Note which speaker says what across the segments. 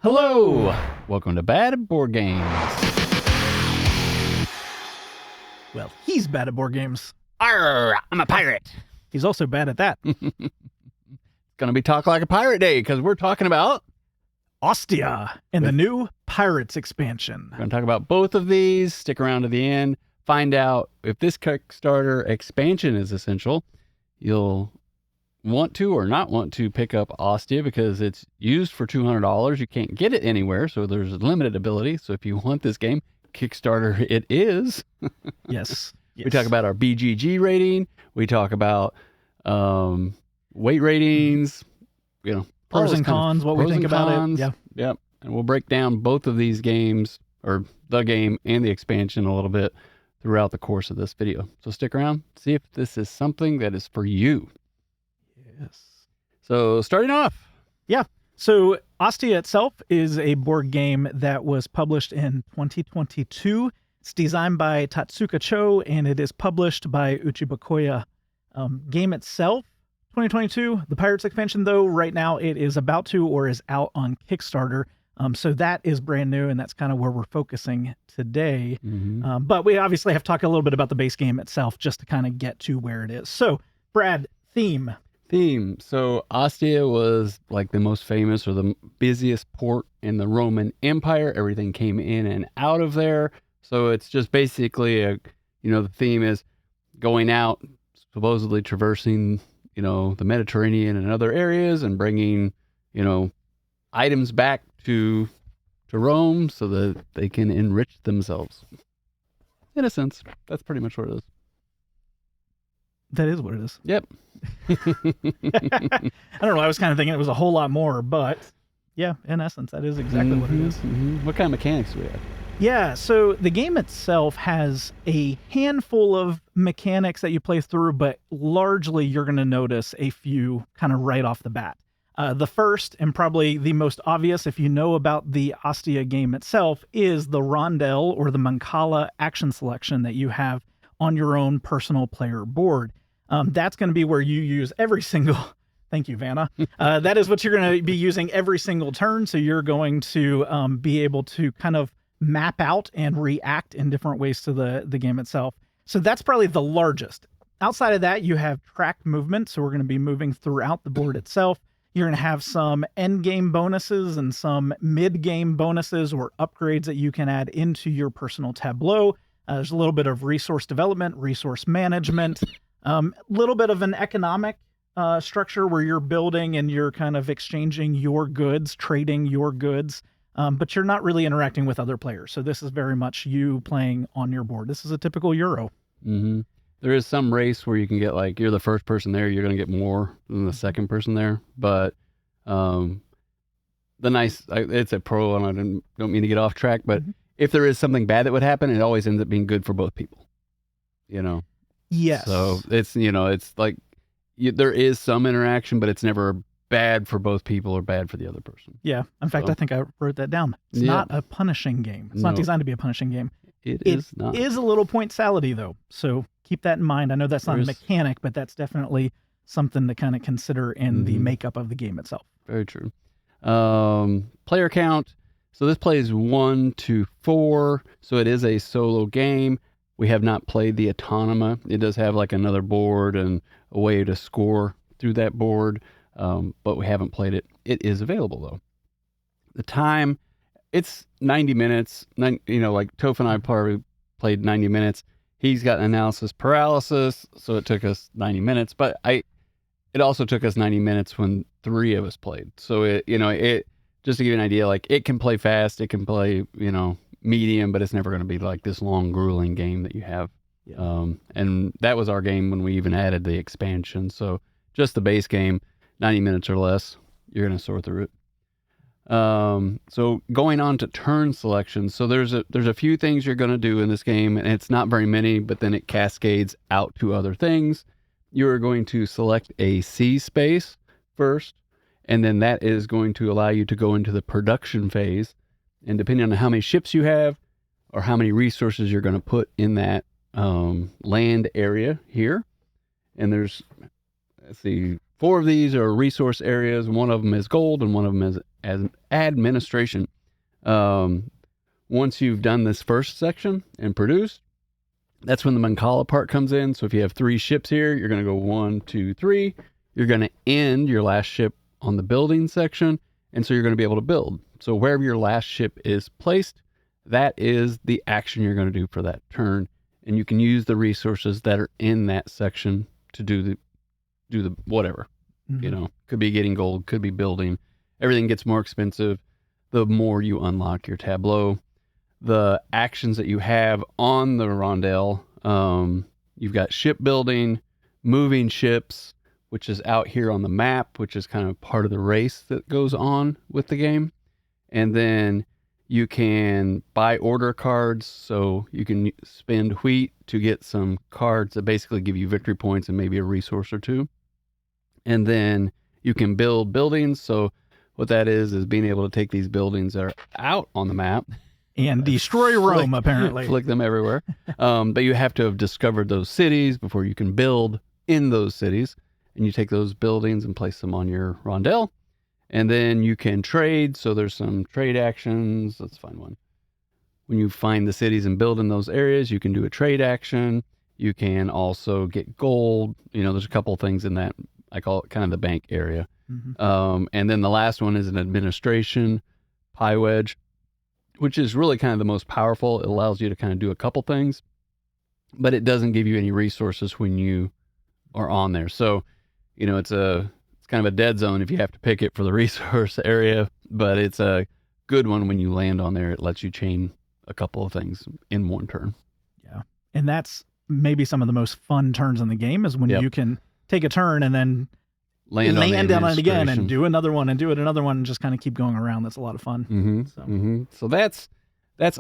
Speaker 1: Hello! Welcome to Bad Board Games.
Speaker 2: Well, he's bad at board games.
Speaker 1: Arr, I'm a pirate.
Speaker 2: He's also bad at that.
Speaker 1: It's going to be Talk Like a Pirate Day because we're talking about...
Speaker 2: Ostia and the new Pirates expansion.
Speaker 1: We're going to talk about both of these. Stick around to the end. Find out if this Kickstarter expansion is essential. You'll want to or not want to pick up Ostia because it's used for $200. You can't get it anywhere, so there's limited ability. So if you want this game, Kickstarter it is.
Speaker 2: Yes.
Speaker 1: We talk about our BGG rating. We talk about weight ratings,
Speaker 2: Pros and cons, what we think about it. Yeah.
Speaker 1: Yep. And we'll break down both of these games, or the game and the expansion, a little bit throughout the course of this video. So stick around, see if this is something that is for you.
Speaker 2: Yes.
Speaker 1: So starting off.
Speaker 2: Yeah. So Ostia itself is a board game that was published in 2022. It's designed by Tatsuka Cho, and it is published by Uchibakoya. Game itself, 2022. The Pirates expansion, though, right now it is about to or is out on Kickstarter. So that is brand new, and that's kind of where we're focusing today.
Speaker 1: Mm-hmm.
Speaker 2: But we obviously have to talk a little bit about the base game itself just to kind of get to where it is. So, Brad, theme.
Speaker 1: So Ostia was like the most famous or the busiest port in the Roman Empire. Everything came in and out of there. So it's just basically the theme is going out, supposedly traversing, the Mediterranean and other areas and bringing, items back to Rome so that they can enrich themselves. In a sense, that's pretty much what it is.
Speaker 2: That is what it is.
Speaker 1: Yep.
Speaker 2: I don't know. I was kind of thinking it was a whole lot more, but yeah, in essence, that is exactly what it is.
Speaker 1: Mm-hmm. What kind of mechanics do we have?
Speaker 2: Yeah, so the game itself has a handful of mechanics that you play through, but largely you're going to notice a few kind of right off the bat. The first, and probably the most obvious if you know about the Ostia game itself, is the Rondel or the Mancala action selection that you have on your own personal player board. That's going to be where you use every single... Thank you, Vanna. That is what you're going to be using every single turn, so you're going to be able to kind of map out and react in different ways to the game itself. So that's probably the largest. Outside of that, you have track movement, so we're going to be moving throughout the board itself. You're going to have some end game bonuses and some mid game bonuses or upgrades that you can add into your personal tableau. There's a little bit of resource development, resource management, a little bit of an economic structure where you're building and you're kind of exchanging your goods, trading your goods, but you're not really interacting with other players. So this is very much you playing on your board. This is a typical Euro.
Speaker 1: Mm-hmm. There is some race where you can get you're the first person there, you're going to get more than the second person there. But it's a pro, and I don't mean to get off track, but if there is something bad that would happen, it always ends up being good for both people.
Speaker 2: Yes.
Speaker 1: So it's, it's like there is some interaction, but it's never bad for both people or bad for the other person.
Speaker 2: Yeah. In fact, I think I wrote that down. It's not a punishing game. It's not designed to be a punishing game.
Speaker 1: It is not.
Speaker 2: It is a little point salady, though. So keep that in mind. I know that's not a mechanic, but that's definitely something to kind of consider in the makeup of the game itself.
Speaker 1: Very true. Player count. So this plays 1 to 4. So it is a solo game. We have not played the Autonoma. It does have another board and a way to score through that board, but we haven't played it. It is available, though. The time, it's 90 minutes. Toph and I probably played 90 minutes. He's got analysis paralysis, so it took us 90 minutes. But it also took us 90 minutes when 3 of us played. So it just to give you an idea, it can play fast, it can play medium, but it's never going to be this long, grueling game that you have. Yeah. And that was our game when we even added the expansion. So just the base game, 90 minutes or less, you're going to sort through it. So going on to turn selection. So there's a few things you're going to do in this game, and it's not very many, but then it cascades out to other things. You're going to select a sea space first, and then that is going to allow you to go into the production phase. And depending on how many ships you have or how many resources you're going to put in that land area here, and there's, 4 of these are resource areas. One of them is gold, and one of them is as administration. Once you've done this first section and produced, that's when the Mancala part comes in. So if you have 3 ships here, you're going to go 1, 2, 3. You're going to end your last ship on the building section, and so you're going to be able to build. So wherever your last ship is placed, that is the action you're going to do for that turn, and you can use the resources that are in that section to do the whatever. Could be getting gold, could be building. Everything gets more expensive the more you unlock your tableau. The actions that you have on the rondel, you've got shipbuilding, moving ships, which is out here on the map, which is kind of part of the race that goes on with the game. And then you can buy order cards, so you can spend wheat to get some cards that basically give you victory points and maybe a resource or 2. And then you can build buildings. So what that is being able to take these buildings that are out on the map
Speaker 2: and destroy Rome, apparently.
Speaker 1: Flick them everywhere. But you have to have discovered those cities before you can build in those cities. And you take those buildings and place them on your rondel. And then you can trade. So there's some trade actions. Let's find one. When you find the cities and build in those areas, you can do a trade action. You can also get gold. There's a couple of things in that. I call it kind of the bank area. Mm-hmm. And then the last one is an administration pie wedge, which is really kind of the most powerful. It allows you to kind of do a couple things, but it doesn't give you any resources when you are on there. So, it's kind of a dead zone if you have to pick it for the resource area, but it's a good one when you land on there. It lets you chain a couple of things in one turn.
Speaker 2: Yeah. And that's maybe some of the most fun turns in the game is when you can take a turn and then land on it again and do another one and do it another one and just kind of keep going around. That's a lot of fun.
Speaker 1: Mm-hmm. So that's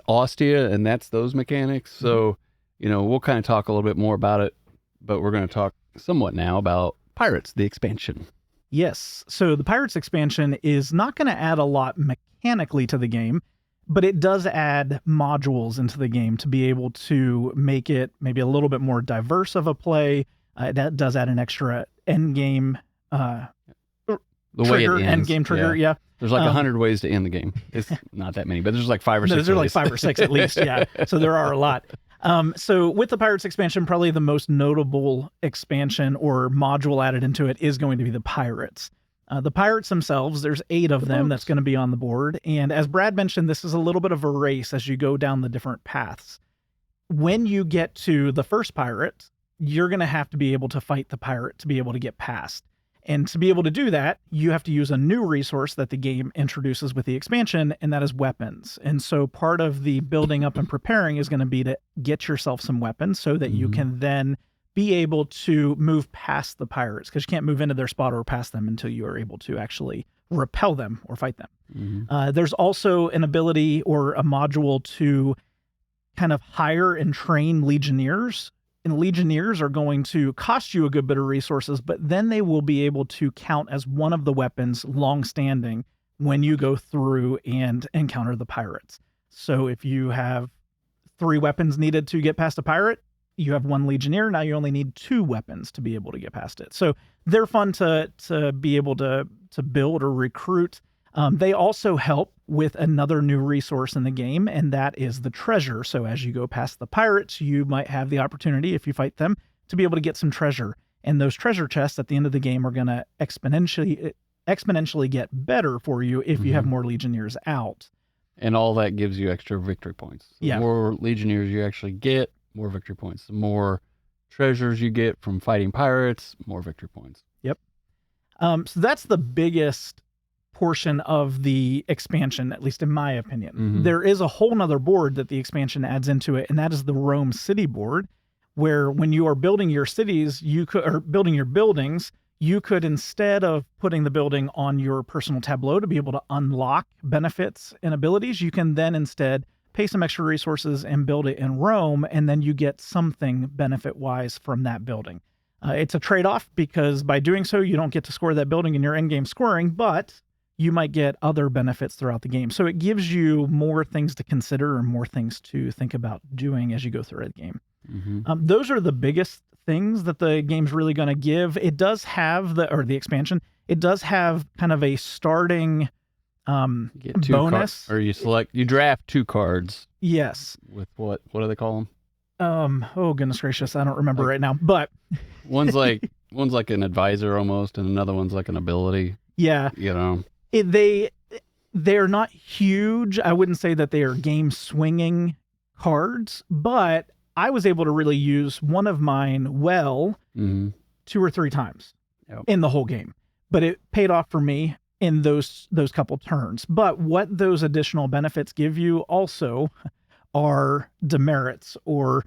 Speaker 1: Ostia, and that's those mechanics. So, we'll kind of talk a little bit more about it, but we're going to talk somewhat now about Pirates, the expansion.
Speaker 2: Yes. So the Pirates expansion is not going to add a lot mechanically to the game, but it does add modules into the game to be able to make it maybe a little bit more diverse of a play. That does add an extra end game trigger, end game trigger. Yeah.
Speaker 1: There's like 100 ways to end the game. It's not that many, but there's like 5 or 6.
Speaker 2: There's like 5 or 6 at least. Yeah. So there are a lot. So with the Pirates expansion, probably the most notable expansion or module added into it is going to be the Pirates. The Pirates themselves, there's 8 of them that's going to be on the board. And as Brad mentioned, this is a little bit of a race as you go down the different paths. When you get to the first pirate, you're going to have to be able to fight the pirate to be able to get past. And to be able to do that, you have to use a new resource that the game introduces with the expansion, and that is weapons. And so part of the building up and preparing is going to be to get yourself some weapons so that you can then be able to move past the pirates, because you can't move into their spot or past them until you are able to actually repel them or fight them. There's also an ability or a module to kind of hire and train Legionnaires. And Legionnaires are going to cost you a good bit of resources, but then they will be able to count as one of the weapons long-standing when you go through and encounter the pirates. So if you have 3 weapons needed to get past a pirate, you have 1 Legionnaire. Now you only need 2 weapons to be able to get past it. So they're fun to be able to build or recruit. They also help with another new resource in the game, and that is the treasure. So as you go past the pirates, you might have the opportunity, if you fight them, to be able to get some treasure. And those treasure chests at the end of the game are going to exponentially get better for you if you have more Legionnaires out.
Speaker 1: And all that gives you extra victory points. The more Legionnaires you actually get, more victory points. The more treasures you get from fighting pirates, more victory points.
Speaker 2: Yep. So that's the biggest portion of the expansion, at least in my opinion. There is a whole nother board that the expansion adds into it, and that is the Rome City board, where when you are building your cities, or building your buildings, you could, instead of putting the building on your personal tableau to be able to unlock benefits and abilities, you can then instead pay some extra resources and build it in Rome, and then you get something benefit-wise from that building. It's a trade-off, because by doing so, you don't get to score that building in your endgame scoring, but you might get other benefits throughout the game. So it gives you more things to consider and more things to think about doing as you go through the game. Those are the biggest things that the game's really going to give. It does have the expansion. It does have kind of a starting
Speaker 1: You get
Speaker 2: bonus.
Speaker 1: or you draft 2 cards.
Speaker 2: Yes.
Speaker 1: With what do they call them?
Speaker 2: Oh goodness gracious, I don't remember right now. But
Speaker 1: one's like an advisor almost, and another one's like an ability.
Speaker 2: Yeah.
Speaker 1: You know.
Speaker 2: They're not huge. I wouldn't say that they are game swinging cards, but I was able to really use one of mine 2 or 3 times in the whole game. But it paid off for me in those couple turns. But what those additional benefits give you also are demerits or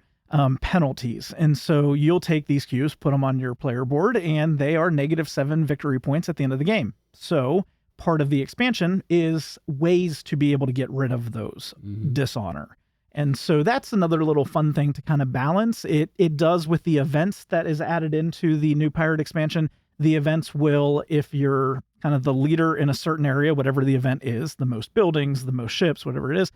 Speaker 2: penalties. And so you'll take these cubes, put them on your player board, and they are -7 victory points at the end of the game. So part of the expansion is ways to be able to get rid of those dishonor. And so that's another little fun thing to kind of balance. It does with the events that is added into the new pirate expansion. The events will, if you're kind of the leader in a certain area, whatever the event is, the most buildings, the most ships, whatever it is,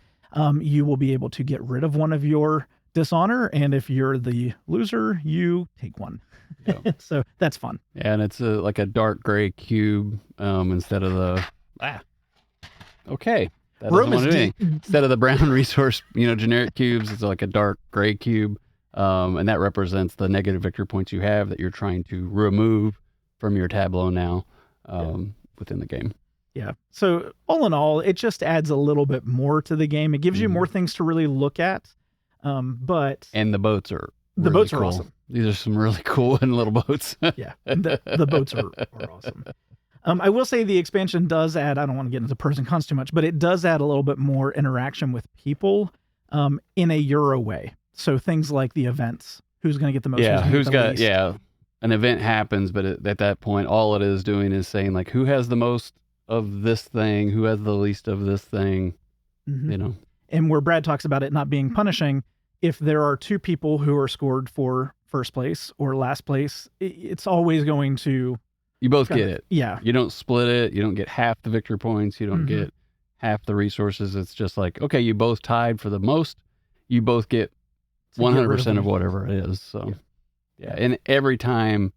Speaker 2: you will be able to get rid of one of your dishonor. And if you're the loser, you take one. Yeah. So that's fun.
Speaker 1: Yeah, and it's like a dark gray cube instead of the okay. That doesn't want to do anything. Instead of the brown resource, generic cubes, it's like a dark gray cube, and that represents the negative victory points you have that you're trying to remove from your tableau now within the game.
Speaker 2: Yeah. So all in all, it just adds a little bit more to the game. It gives you more things to really look at. And
Speaker 1: the boats are
Speaker 2: cool.
Speaker 1: Awesome. These are some really cool little boats.
Speaker 2: Yeah, the boats are awesome. I will say the expansion does add, I don't want to get into pros and cons too much, but it does add a little bit more interaction with people in a Euro way. So things like the events, who's going to get the most?
Speaker 1: An event happens, but at that point, all it is doing is saying like, who has the most of this thing, who has the least of this thing,
Speaker 2: And where Brad talks about it not being punishing, if there are 2 people who are scored for first place or last place, it's always going to...
Speaker 1: You both get it.
Speaker 2: Yeah.
Speaker 1: You don't split it. You don't get half the victory points. You don't get half the resources. It's just like, okay, you both tied for the most. You both get 100% of whatever it is. So, yeah. And every time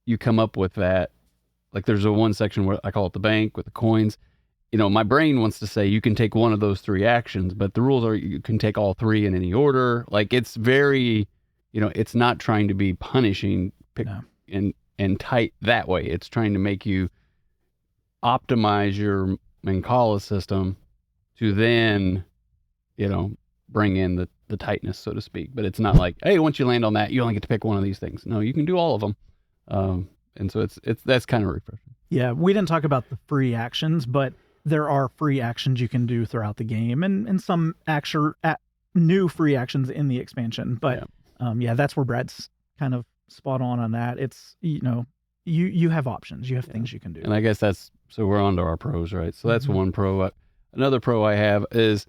Speaker 1: you come up with that, like there's one section where I call it the bank with the coins. My brain wants to say you can take one of those 3 actions, but the rules are you can take all 3 in any order. Like it's very, it's not trying to be punishing and tight that way. It's trying to make you optimize your Mancala system to then, bring in the tightness, so to speak. But it's not like, hey, once you land on that, you only get to pick one of these things. No, you can do all of them. And so that's kind of refreshing.
Speaker 2: Yeah, we didn't talk about the free actions, but there are free actions you can do throughout the game, and some new free actions in the expansion. But that's where Brad's kind of spot on that. It's you have options, you have things you can do.
Speaker 1: And I guess so we're on to our pros, right? So that's one pro. Another pro I have is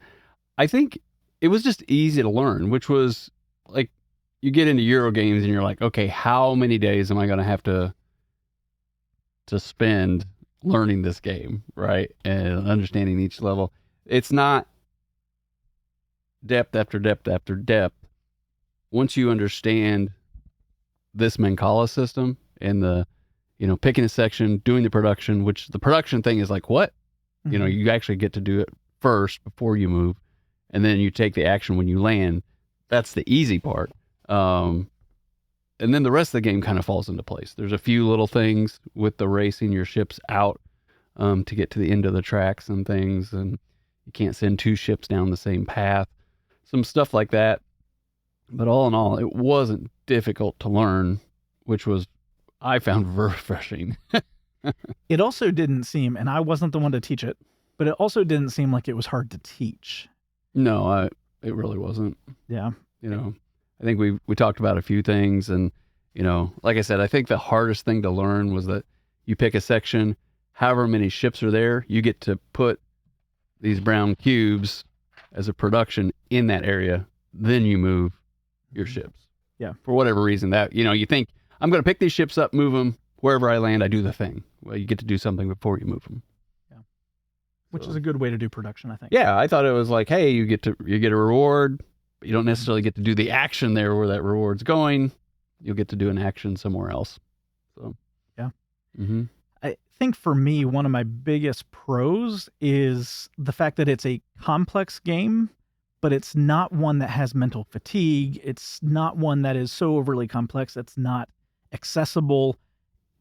Speaker 1: I think it was just easy to learn, which was like you get into Euro games and you're like, okay, how many days am I going to have to spend learning this game, right? And understanding each level. It's not depth after depth after depth. Once you understand this Mancala system and the, picking a section, doing the production, which the production thing is like, what? You actually get to do it first before you move. And then you take the action when you land. That's the easy part. And then the rest of the game kind of falls into place. There's a few little things with the racing your ships out to get to the end of the tracks and things. And you can't send 2 ships down the same path. Some stuff like that. But all in all, it wasn't difficult to learn, which I found very refreshing.
Speaker 2: It also didn't seem, and I wasn't the one to teach it, but it also didn't seem like it was hard to teach.
Speaker 1: No, it really wasn't.
Speaker 2: Yeah.
Speaker 1: I think we talked about a few things, and like I said, I think the hardest thing to learn was that you pick a section, however many ships are there, you get to put these brown cubes as a production in that area, then you move your ships.
Speaker 2: Yeah.
Speaker 1: For whatever reason that, you think I'm going to pick these ships up, move them wherever I land, I do the thing. Well, you get to do something before you move them.
Speaker 2: Yeah. Which is a good way to do production, I think.
Speaker 1: Yeah. I thought it was like, hey, you get a reward. You don't necessarily get to do the action there where that reward's going, you'll get to do an action somewhere else. So
Speaker 2: Yeah.
Speaker 1: Mm-hmm.
Speaker 2: I think for me, one of my biggest pros is the fact that it's a complex game, but it's not one that has mental fatigue. It's not one that is so overly complex it's not accessible.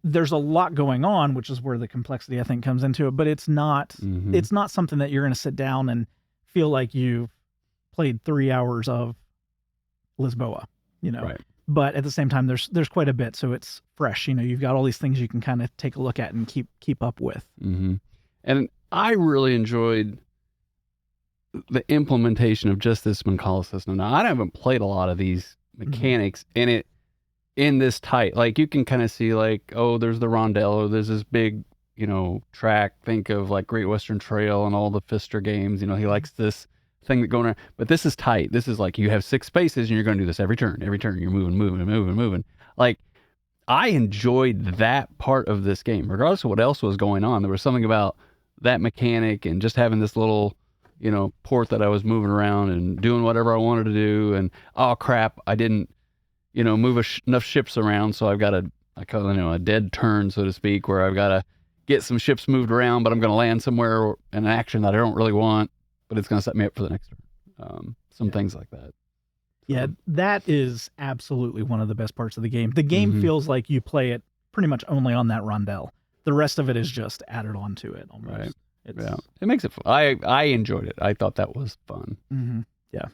Speaker 2: There's a lot going on, which is where the complexity I think comes into it, but it's not something that you're going to sit down and feel like you've played 3 hours of Lisboa,
Speaker 1: Right.
Speaker 2: But at the same time, there's quite a bit, so it's fresh. You've got all these things you can kind of take a look at and keep up with.
Speaker 1: Mm-hmm. And I really enjoyed the implementation of just this Mancala system. Now, I haven't played a lot of these mechanics in this tight. Like, you can kind of see, like, oh, there's the rondel, or there's this big, track. Think of like Great Western Trail and all the Pfister games. He likes this thing that going on. But this is tight. This is like you have 6 spaces and you're going to do this every turn. Every turn you're moving. Like, I enjoyed that part of this game, regardless of what else was going on. There was something about that mechanic and just having this little, port that I was moving around and doing whatever I wanted to do. And oh crap, I didn't, move enough ships around, so I've got I call it, a dead turn, so to speak, where I've got to get some ships moved around, but I'm going to land somewhere in an action that I don't really want, but it's going to set me up for the next turn. Some things like that.
Speaker 2: Yeah, that is absolutely one of the best parts of the game. The game feels like you play it pretty much only on that rondel. The rest of it is just added onto it almost.
Speaker 1: Right. It makes it fun. I enjoyed it. I thought that was fun.
Speaker 2: Mm-hmm. Yeah.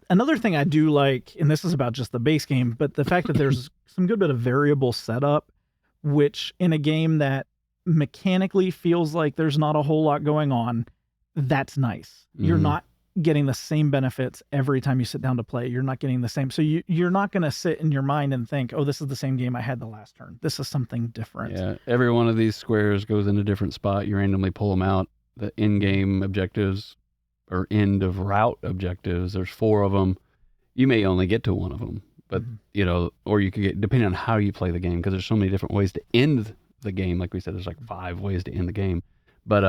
Speaker 2: Another thing I do like, and this is about just the base game, but the fact that there's some good bit of variable setup, which in a game that mechanically feels like there's not a whole lot going on, that's nice. You're not getting the same benefits every time you sit down to play. You're not getting the same. So you're not going to sit in your mind and think, oh, this is the same game I had the last turn. This is something different.
Speaker 1: Yeah. Every one of these squares goes in a different spot. You randomly pull them out. The in-game objectives or end of route objectives, there's 4 of them. You may only get to one of them, but or you could get, depending on how you play the game, because there's so many different ways to end the game. Like we said, there's like 5 ways to end the game, but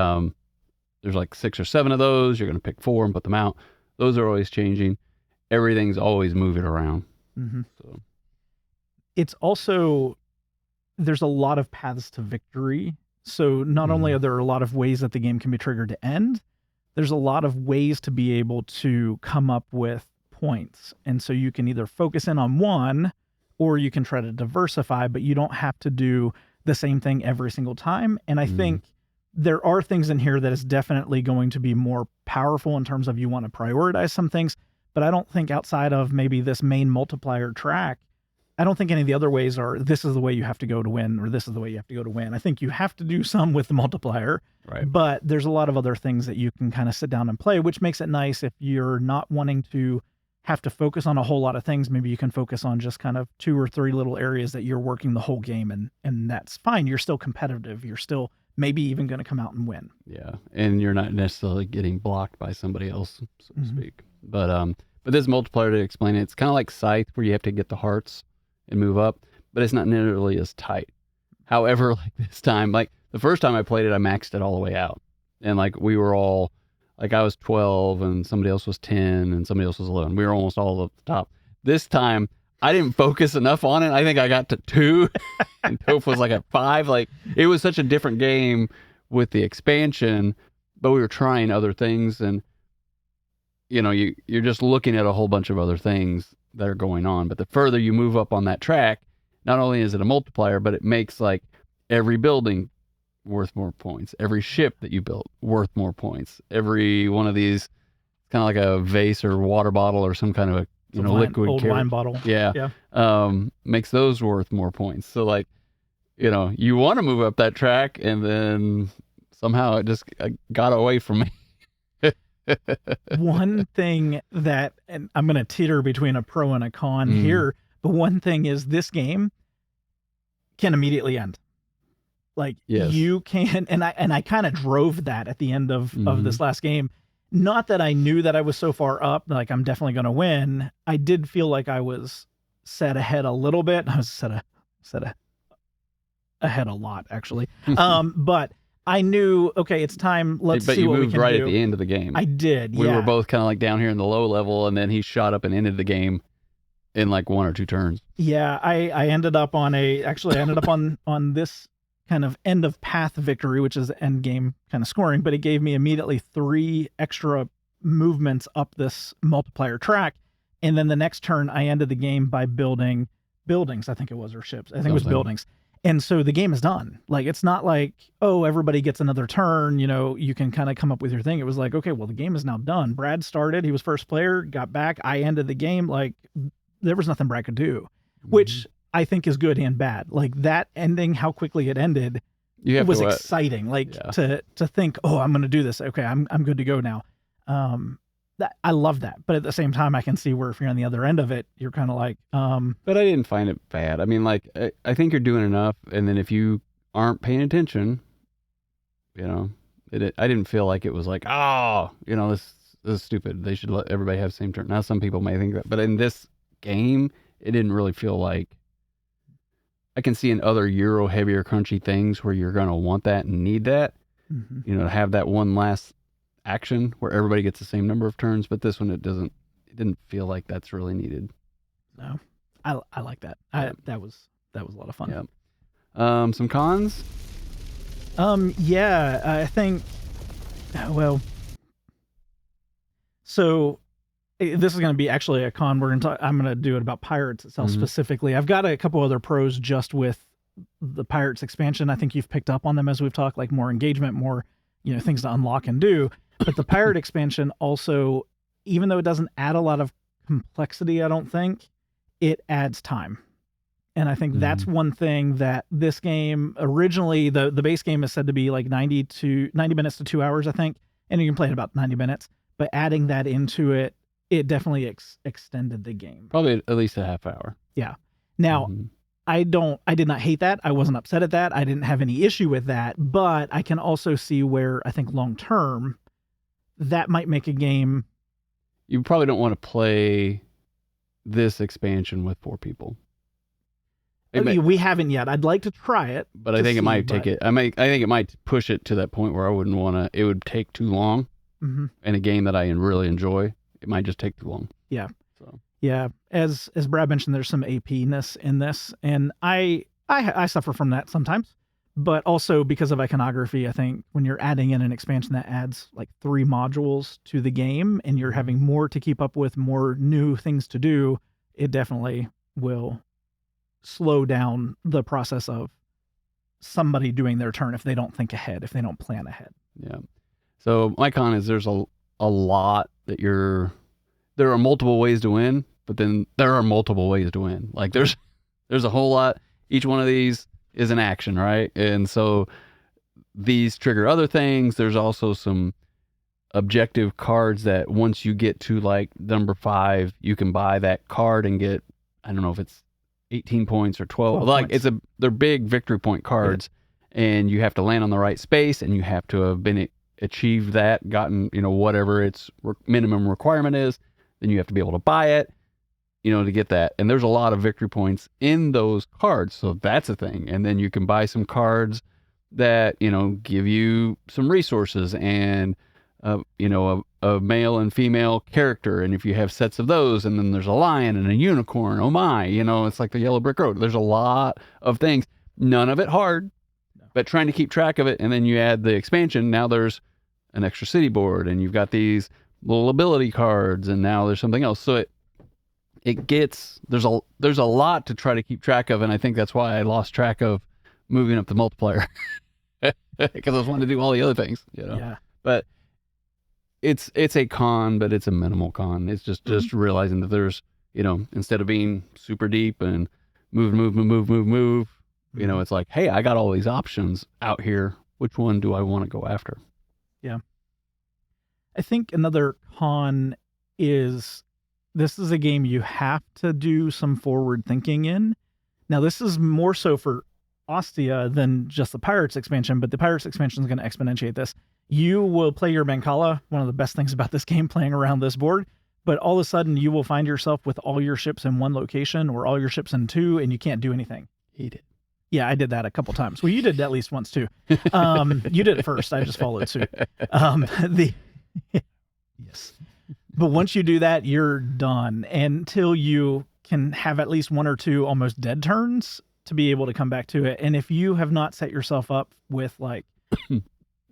Speaker 1: there's like 6 or 7 of those. You're going to pick 4 and put them out. Those are always changing. Everything's always moving around. So
Speaker 2: it's also, there's a lot of paths to victory. So not only are there a lot of ways that the game can be triggered to end, there's a lot of ways to be able to come up with points. And so you can either focus in on one, or you can try to diversify, but you don't have to do the same thing every single time. And I think there are things in here that is definitely going to be more powerful in terms of you want to prioritize some things, but I don't think outside of maybe this main multiplier track, I don't think any of the other ways are, this is the way you have to go to win, or this is the way you have to go to win. I think you have to do some with the multiplier,
Speaker 1: right,
Speaker 2: but there's a lot of other things that you can kind of sit down and play, which makes it nice if you're not wanting to have to focus on a whole lot of things. Maybe you can focus on just kind of 2 or 3 little areas that you're working the whole game, and that's fine. You're still competitive. You're still maybe even going to come out and win.
Speaker 1: Yeah, and you're not necessarily getting blocked by somebody else, so to speak. But this multiplier, to explain it, it's kind of like Scythe, where you have to get the hearts and move up, but it's not nearly as tight. However, like this time, like the first time I played it, I maxed it all the way out. And like we were all, like I was 12 and somebody else was 10 and somebody else was 11. We were almost all at the top. This time, I didn't focus enough on it. I think I got to 2 and Toph was like at 5. Like, it was such a different game with the expansion, but we were trying other things, and you're just looking at a whole bunch of other things that are going on. But the further you move up on that track, not only is it a multiplier, but it makes like every building worth more points, every ship that you built worth more points, every one of these kind of like a vase or water bottle or some kind of a liquid
Speaker 2: old wine bottle,
Speaker 1: makes those worth more points. So like you want to move up that track, and then somehow it just got away from me.
Speaker 2: One thing that, and I'm going to teeter between a pro and a con here, but one thing is this game can immediately end. Like,
Speaker 1: yes,
Speaker 2: you can, and I kind of drove that at the end of this last game. Not that I knew that I was so far up, like I'm definitely going to win. I did feel like I was set ahead a little bit. I was set ahead a lot, actually. But I knew, okay, it's time. Let's see what we can do. But you moved
Speaker 1: right at the end of the game.
Speaker 2: I did,
Speaker 1: We were both kind of like down here in the low level, and then he shot up and ended the game. in like 1 or 2 turns.
Speaker 2: Yeah, I ended up on on this kind of end of path victory, which is end game kind of scoring, but it gave me immediately 3 extra movements up this multiplier track. And then the next turn I ended the game by building buildings, I think it was, or ships. I think it was buildings. And so the game is done. Like, it's not like, oh, everybody gets another turn, you know, you can kind of come up with your thing. It was like, okay, well, the game is now done. Brad started, he was first player, got back, I ended the game. Like, there was nothing Brad could do, which I think is good and bad. Like, that ending, how quickly it ended, it was exciting. Like, to think, oh, I'm going to do this. Okay, I'm good to go now. I love that. But at the same time, I can see where if you're on the other end of it, you're kind of like,
Speaker 1: But I didn't find it bad. I mean, like, I think you're doing enough. And then if you aren't paying attention, you know, I didn't feel like it was like, oh, you know, this is stupid. They should let everybody have the same turn. Now, some people may think that. But in this game, it didn't really feel like, I can see in other Euro heavier crunchy things where you're going to want that and need that, you know, to have that one last action where everybody gets the same number of turns. But this one, it didn't feel like that's really needed.
Speaker 2: No, I like that. That was a lot of fun.
Speaker 1: Yeah. Some cons?
Speaker 2: Yeah, I think, well, so this is going to be actually a con. I'm going to do it about Pirates itself specifically. I've got a couple other pros just with the Pirates expansion. I think you've picked up on them as we've talked, like more engagement, more, you know, things to unlock and do. But the Pirate expansion also, even though it doesn't add a lot of complexity, I don't think, it adds time. And I think that's one thing that this game, originally, the base game is said to be like 90 minutes to 2 hours, I think. And you can play in about 90 minutes. But adding that into it, it definitely extended the game.
Speaker 1: Probably at least a half hour.
Speaker 2: Yeah. Now, I did not hate that. I wasn't upset at that. I didn't have any issue with that. But I can also see where I think long term, that might make a game.
Speaker 1: You probably don't want to play this expansion with 4 people.
Speaker 2: We haven't yet. I'd like to try it.
Speaker 1: But I think it might take it. I think it might push it to that point where I wouldn't want to. It would take too long. In a game that I really enjoy, it might just take too long.
Speaker 2: Yeah. So. Yeah. As Brad mentioned, there's some AP-ness in this, and I suffer from that sometimes. But also because of iconography, I think when you're adding in an expansion that adds like 3 modules to the game, and you're having more to keep up with, more new things to do, it definitely will slow down the process of somebody doing their turn if they don't think ahead, if they don't plan ahead.
Speaker 1: Yeah. So my con is there's a lot that there are multiple ways to win, but then there are multiple ways to win. Like there's a whole lot. Each one of these is an action, right? And so these trigger other things. There's also some objective cards that once you get to like number 5, you can buy that card and get, I don't know if it's 18 points or 12. Like points. They're big victory point cards, and you have to land on the right space, and you have to have achieved that, gotten, you know, whatever its minimum requirement is, then you have to be able to buy it, you know, to get that. And there's a lot of victory points in those cards, so that's a thing. And then you can buy some cards that, you know, give you some resources and you know, a male and female character, and if you have sets of those, and then there's a lion and a unicorn, oh my, you know, it's like the Yellow Brick Road. There's a lot of things, none of it hard, but trying to keep track of it. And then you add the expansion, now there's an extra city board, and you've got these little ability cards, and now there's something else. So there's a lot to try to keep track of, and I think that's why I lost track of moving up the multiplier because I was wanting to do all the other things, you know.
Speaker 2: Yeah.
Speaker 1: But it's a con, but it's a minimal con. It's just realizing that there's, you know, instead of being super deep and move, you know, it's like, hey, I got all these options out here. Which one do I want to go after?
Speaker 2: Yeah. I think another con is this is a game you have to do some forward thinking in. Now, this is more so for Ostia than just the Pirates expansion, but the Pirates expansion is going to exponentiate this. You will play your Mancala, one of the best things about this game, playing around this board, but all of a sudden you will find yourself with all your ships in one location or all your ships in 2, and you can't do anything.
Speaker 1: He did.
Speaker 2: Yeah, I did that a couple times. Well, you did at least once too. You did it first. I just followed suit. Yes. But once you do that, you're done until you can have at least one or two almost dead turns to be able to come back to it. And if you have not set yourself up with like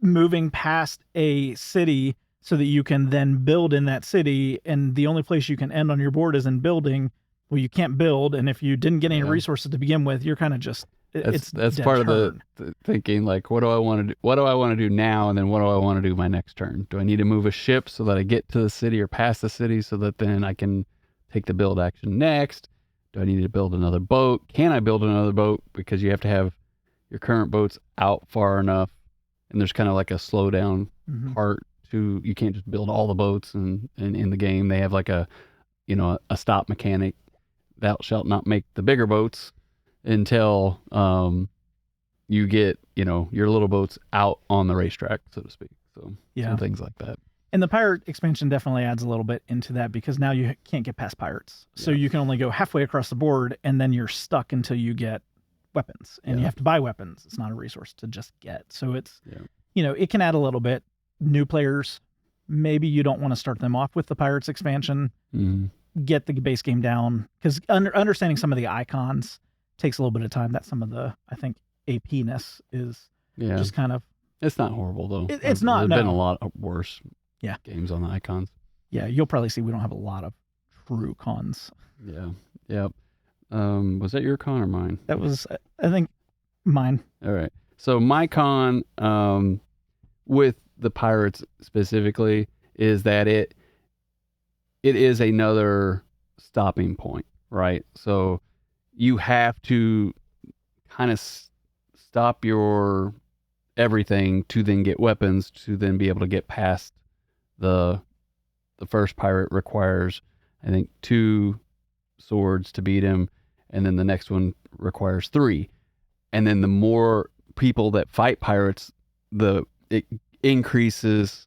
Speaker 2: moving past a city so that you can then build in that city, and the only place you can end on your board is in building, well, you can't build. And if you didn't get any resources to begin with, you're kind of just,
Speaker 1: that's part of the thinking, like, what do I want to do? What do I want to do now? And then what do I want to do my next turn? Do I need to move a ship so that I get to the city or past the city so that then I can take the build action next? Do I need to build another boat? Can I build another boat? Because you have to have your current boats out far enough. And there's kind of like a slow down part to, you can't just build all the boats. And in the game, they have like a stop mechanic. Thou shalt not make the bigger boats until you get, your little boats out on the racetrack, so to speak. So some things like that.
Speaker 2: And the pirate expansion definitely adds a little bit into that, because now you can't get past pirates. So you can only go halfway across the board, and then you're stuck until you get weapons, and you have to buy weapons. It's not a resource to just get. So it's, it can add a little bit. New players, maybe you don't want to start them off with the pirates expansion. Get the base game down, because understanding some of the icons takes a little bit of time. That's some of the, I think, AP-ness is just kind of...
Speaker 1: It's not horrible, though.
Speaker 2: It's not,
Speaker 1: There's been a lot of worse games on the icons.
Speaker 2: Yeah, you'll probably see we don't have a lot of true cons.
Speaker 1: Yeah. Was that your con or mine?
Speaker 2: That was, I think, mine.
Speaker 1: All right. So my con with the pirates specifically is that it is another stopping point, right? So you have to kind of stop your everything to then get weapons to then be able to get past the first pirate requires, I think, 2 swords to beat him, and then the next one requires 3. And then the more people that fight pirates, it increases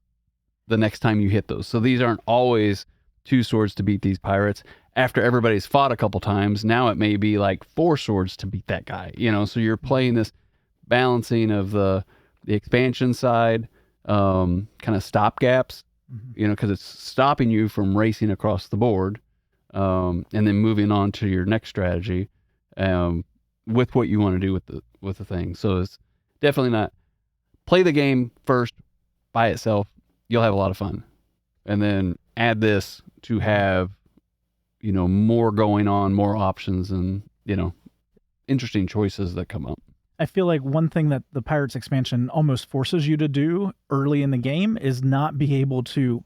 Speaker 1: the next time you hit those. So these aren't always 2 swords to beat these pirates. After everybody's fought a couple times, now it may be like 4 swords to beat that guy. So you're playing this balancing of the expansion side, kind of stop gaps, because it's stopping you from racing across the board, and then moving on to your next strategy, with what you want to do with the thing. So it's definitely not play the game first by itself. You'll have a lot of fun, and then add this to have, more going on, more options, and, interesting choices that come up.
Speaker 2: I feel like one thing that the Pirates expansion almost forces you to do early in the game is not be able to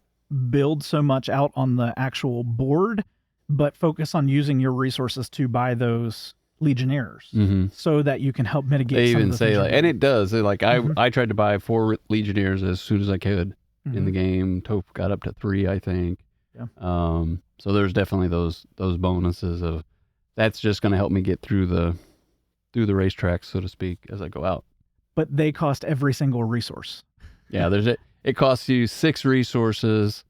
Speaker 2: build so much out on the actual board, but focus on using your resources to buy those Legionnaires, so that you can help mitigate.
Speaker 1: They
Speaker 2: some
Speaker 1: even
Speaker 2: of the
Speaker 1: say,
Speaker 2: things
Speaker 1: and it does. I tried to buy 4 Legionnaires as soon as I could in the game. Toph got up to 3, I think.
Speaker 2: Yeah.
Speaker 1: So there's definitely those bonuses of that's just going to help me get through the racetrack, so to speak, as I go out.
Speaker 2: But they cost every single resource.
Speaker 1: Yeah, it costs you 6 resources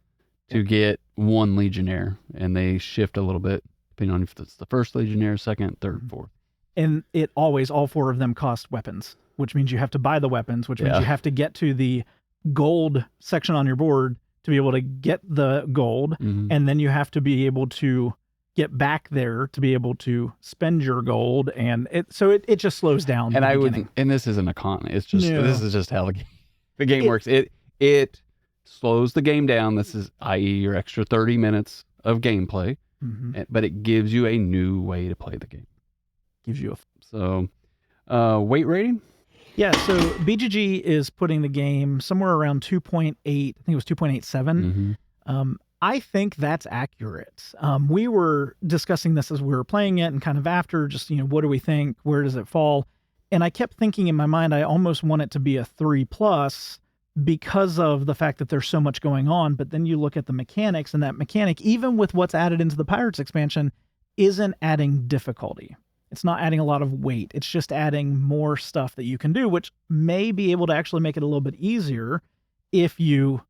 Speaker 1: to get 1 Legionnaire, and they shift a little bit depending on if it's the first Legionnaire, second, third, fourth.
Speaker 2: And all 4 of them cost weapons, which means you have to buy the weapons, which means you have to get to the gold section on your board to be able to get the gold, and then you have to be able to get back there to be able to spend your gold, and it just slows down.
Speaker 1: And and this isn't a con. It's just this is just how the game works. It slows the game down. This is, i.e., your extra 30 minutes of gameplay, but it gives you a new way to play the game.
Speaker 2: Gives you
Speaker 1: weight rating.
Speaker 2: Yeah, so BGG is putting the game somewhere around 2.8. I think it was 2.87. I think that's accurate. We were discussing this as we were playing it, and kind of after, just, what do we think? Where does it fall? And I kept thinking in my mind, I almost want it to be a 3+ because of the fact that there's so much going on. But then you look at the mechanics, and that mechanic, even with what's added into the Pirates expansion, isn't adding difficulty. It's not adding a lot of weight. It's just adding more stuff that you can do, which may be able to actually make it a little bit easier if you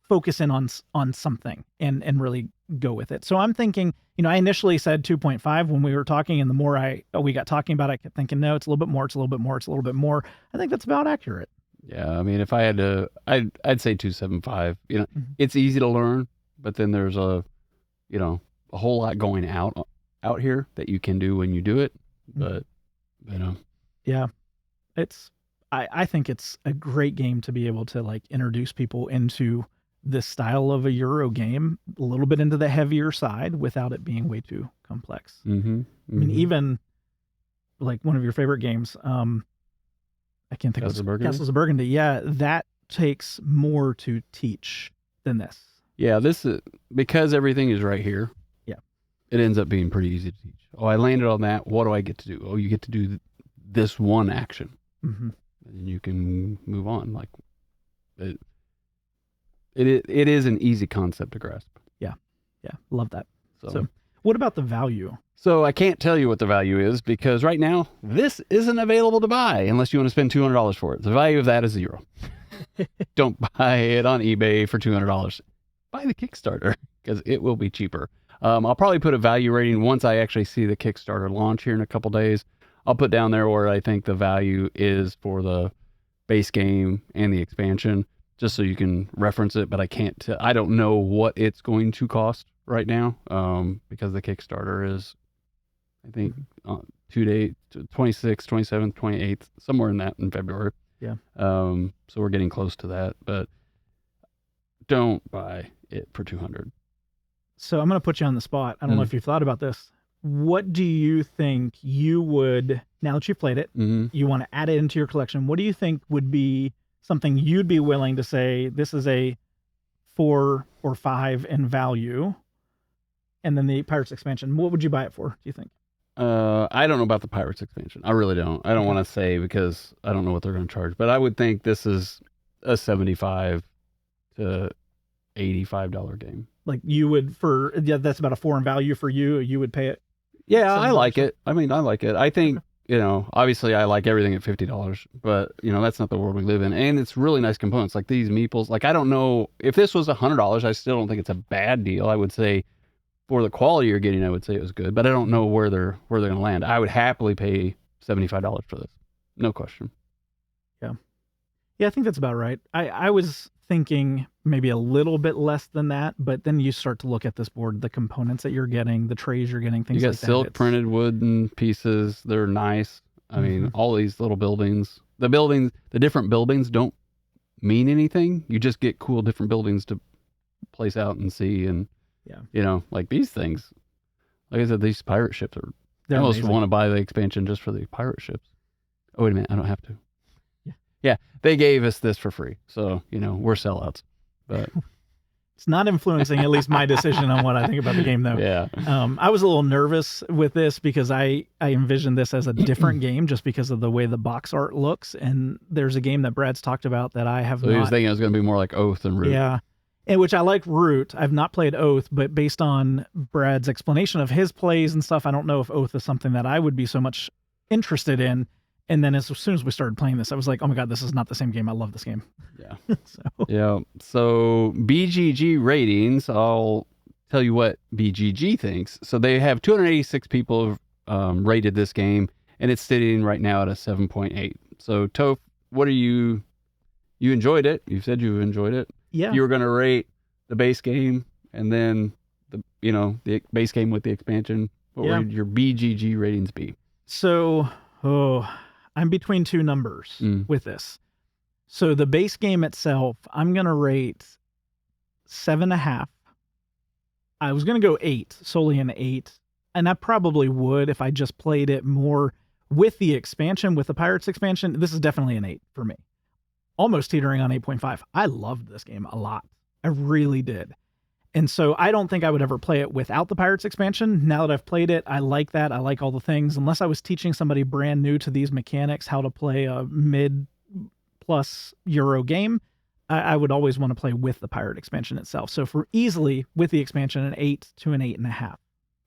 Speaker 2: focus in on something and really go with it. So I'm thinking, I initially said 2.5 when we were talking, and the more we got talking about it, I kept thinking, no, it's a little bit more, it's a little bit more, it's a little bit more. I think that's about accurate.
Speaker 1: Yeah, I mean, if I had to, I'd say 2.75. It's easy to learn, but then there's a a whole lot going out here that you can do when you do it, but you know.
Speaker 2: Yeah, I think it's a great game to be able to like introduce people into this style of a Euro game, a little bit into the heavier side without it being way too complex.
Speaker 1: Mm-hmm.
Speaker 2: I mean, even like one of your favorite games, I can't think
Speaker 1: Castles
Speaker 2: of
Speaker 1: of Burgundy?
Speaker 2: Castles of Burgundy. Yeah, that takes more to teach than this.
Speaker 1: Yeah, this is because everything is right here.
Speaker 2: Yeah.
Speaker 1: It ends up being pretty easy to teach. Oh, I landed on that. What do I get to do? Oh, you get to do this one action.
Speaker 2: Mm-hmm.
Speaker 1: And you can move on. Like it is an easy concept to grasp.
Speaker 2: Yeah, love that.
Speaker 1: So
Speaker 2: So, what about the value?
Speaker 1: So I can't tell you what the value is because right now this isn't available to buy unless you want to spend $200 for it. The value of that is $0. Don't buy it on eBay for $200. Buy the Kickstarter because it will be cheaper. I'll probably put a value rating once I actually see the Kickstarter launch here in a couple days. I'll put down there where I think the value is for the base game and the expansion, just so you can reference it. But I don't know what it's going to cost right now because the Kickstarter is, I think, 2 days, 26th, 27th, 28th, somewhere in that in February.
Speaker 2: Yeah.
Speaker 1: So we're getting close to that, but don't buy it for $200.
Speaker 2: So I'm going to put you on the spot. I don't know if you've thought about this. What do you think you would, now that you've played it, you want to add it into your collection, what do you think would be something you'd be willing to say, this is a 4 or 5 in value, and then the Pirates expansion, what would you buy it for, do you think?
Speaker 1: I don't know about the Pirates expansion. I really don't. I don't want to say because I don't know what they're going to charge, but I would think this is a $75 to $85 game.
Speaker 2: Like you would that's about a 4 in value for you. You would pay it.
Speaker 1: Yeah, I like it. I mean, I like it. I think, obviously I like everything at $50, but that's not the world we live in. And it's really nice components like these meeples. Like, I don't know if this was $100, I still don't think it's a bad deal. I would say for the quality you're getting, I would say it was good, but I don't know where they're going to land. I would happily pay $75 for this. No question.
Speaker 2: Yeah, I think that's about right. I was thinking maybe a little bit less than that, but then you start to look at this board, the components that you're getting, the trays you're getting, things
Speaker 1: you got
Speaker 2: like that.
Speaker 1: silk printed wooden pieces. They're nice. I mean, all these little buildings. The different buildings don't mean anything. You just get cool different buildings to place out and see. And, like these things. Like I said, these pirate ships are, I almost want to buy the expansion just for the pirate ships. Oh, wait a minute. I don't have to. Yeah, they gave us this for free. So, we're sellouts. But
Speaker 2: it's not influencing at least my decision on what I think about the game, though.
Speaker 1: Yeah.
Speaker 2: I was a little nervous with this because I envisioned this as a different game just because of the way the box art looks. And there's a game that Brad's talked about that I have not.
Speaker 1: So he was thinking it was going to be more like Oath and Root.
Speaker 2: Yeah. And which I like Root. I've not played Oath, but based on Brad's explanation of his plays and stuff, I don't know if Oath is something that I would be so much interested in. And then as soon as we started playing this, I was like, oh my God, this is not the same game. I love this game.
Speaker 1: Yeah. So BGG ratings, I'll tell you what BGG thinks. So they have 286 people rated this game, and it's sitting right now at a 7.8. So Toph, what are you enjoyed it. You said you enjoyed it.
Speaker 2: Yeah.
Speaker 1: You were going to rate the base game and then the base game with the expansion. What would your BGG ratings be?
Speaker 2: So, I'm between two numbers with this. So the base game itself, I'm going to rate 7.5. I was going to go 8, solely an 8. And I probably would if I just played it more with the expansion, with the Pirates expansion. This is definitely an 8 for me. Almost teetering on 8.5. I loved this game a lot. I really did. And so I don't think I would ever play it without the Pirates expansion. Now that I've played it, I like that. I like all the things. Unless I was teaching somebody brand new to these mechanics how to play a mid-plus Euro game, I would always want to play with the Pirate expansion itself. So for easily, with the expansion, an 8 to an 8.5.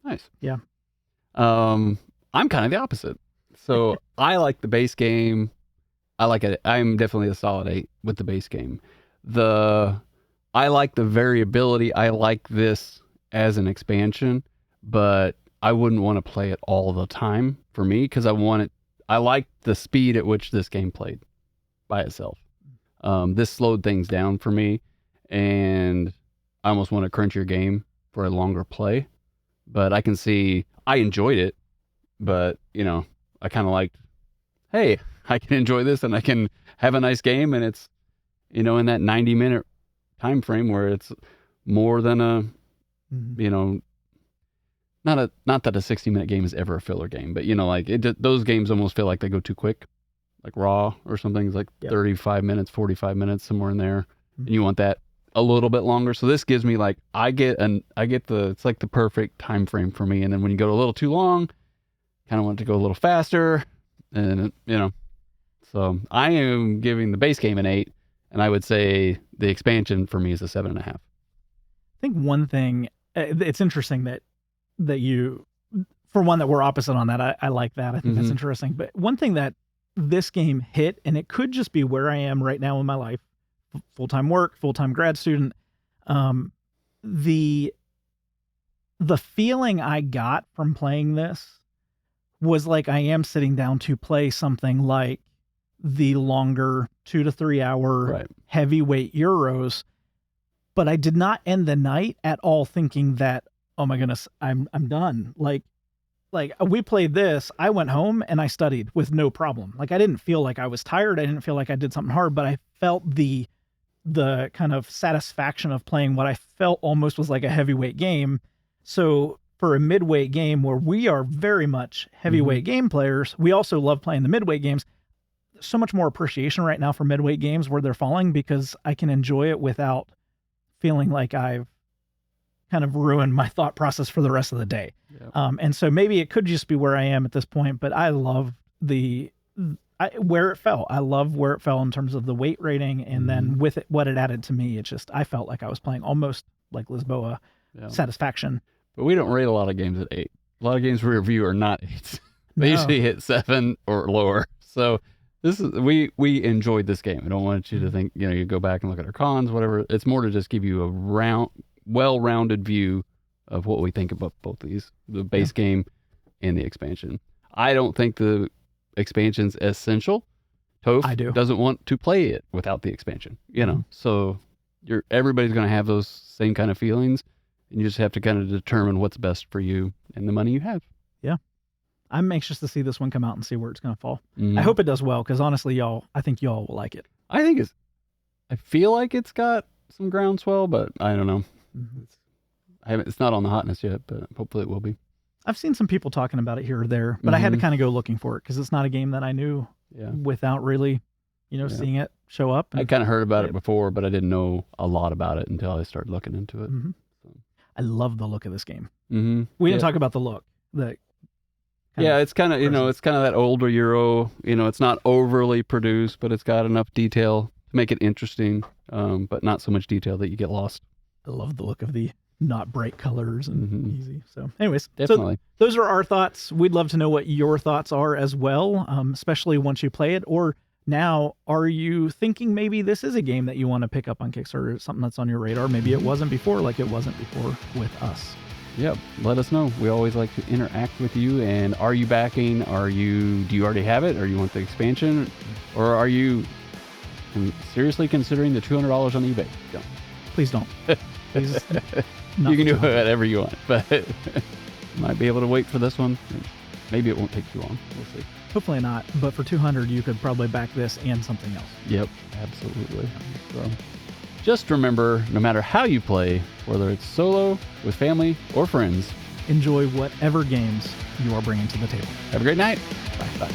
Speaker 1: Nice.
Speaker 2: Yeah.
Speaker 1: I'm kind of the opposite. So I like the base game. I like it. I'm definitely a solid 8 with the base game. I like the variability. I like this as an expansion, but I wouldn't want to play it all the time for me because I like the speed at which this game played by itself. This slowed things down for me, and I almost want to crunch your game for a longer play. But I can see I enjoyed it, but I kind of liked, hey, I can enjoy this and I can have a nice game, and it's in that 90-minute time frame where it's more than a not that a 60-minute game is ever a filler game, but those games almost feel like they go too quick, like Raw or something. It's like 35 minutes, 45 minutes, somewhere in there, and you want that a little bit longer. So this gives me it's like the perfect time frame for me. And then when you go a little too long, kind of want it to go a little faster, and so I am giving the base game an 8, and I would say the expansion for me is a 7.5.
Speaker 2: I think one thing, it's interesting that you, for one, that we're opposite on that. I like that. I think that's interesting. But one thing that this game hit, and it could just be where I am right now in my life, full-time work, full-time grad student, the feeling I got from playing this was like I am sitting down to play something like the longer 2 to 3 hour heavyweight Euros, but I did not end the night at all thinking that, oh my goodness, I'm done. Like we played this, I went home and I studied with no problem. Like I didn't feel like I was tired. I didn't feel like I did something hard, but I felt the kind of satisfaction of playing what I felt almost was like a heavyweight game. So for a midweight game where we are very much heavyweight game players, we also love playing the midweight games. So much more appreciation right now for midweight games where they're falling, because I can enjoy it without feeling like I've kind of ruined my thought process for the rest of the day. Yep. And so maybe it could just be where I am at this point, but I love where it fell. I love where it fell in terms of the weight rating, and then with it, what it added to me, I felt like I was playing almost like Lisboa satisfaction.
Speaker 1: But we don't rate a lot of games at 8. A lot of games we review are not 8s. They usually hit 7 or lower. So this is we enjoyed this game. I don't want you to think you go back and look at our cons, whatever. It's more to just give you a well-rounded view of what we think about both these, the base game and the expansion. I don't think the expansion's essential. Toph doesn't want to play it without the expansion, so everybody's going to have those same kind of feelings, and you just have to kind of determine what's best for you and the money you have.
Speaker 2: Yeah. I'm anxious to see this one come out and see where it's going to fall. I hope it does well, because honestly, I think y'all will like it.
Speaker 1: I feel like it's got some groundswell, but I don't know. It's not on the hotness yet, but hopefully it will be.
Speaker 2: I've seen some people talking about it here or there, but I had to kind of go looking for it, because it's not a game that I knew without really, seeing it show up.
Speaker 1: I kind of heard about it before, but I didn't know a lot about it until I started looking into it. So.
Speaker 2: I love the look of this game. We didn't talk about the look.
Speaker 1: It's kind of, it's kind of that older Euro, it's not overly produced, but it's got enough detail to make it interesting, but not so much detail that you get lost.
Speaker 2: I love the look of the not bright colors and easy. So anyways,
Speaker 1: definitely.
Speaker 2: So those are our thoughts. We'd love to know what your thoughts are as well, especially once you play it. Or now, are you thinking maybe this is a game that you want to pick up on Kickstarter, something that's on your radar? Maybe it wasn't before, like it wasn't before with us.
Speaker 1: Yep. Let us know. We always like to interact with you. And are you backing? Do you already have it? Or you want the expansion? Or are you seriously considering the $200 on eBay? Don't.
Speaker 2: Please don't. Please.
Speaker 1: You can do whatever you want, but you might be able to wait for this one. Maybe it won't take too long. We'll see.
Speaker 2: Hopefully not. But for $200, you could probably back this and something else.
Speaker 1: Yep. Absolutely. So just remember, no matter how you play, whether it's solo, with family, or friends,
Speaker 2: enjoy whatever games you are bringing to the table.
Speaker 1: Have a great night.
Speaker 2: Bye.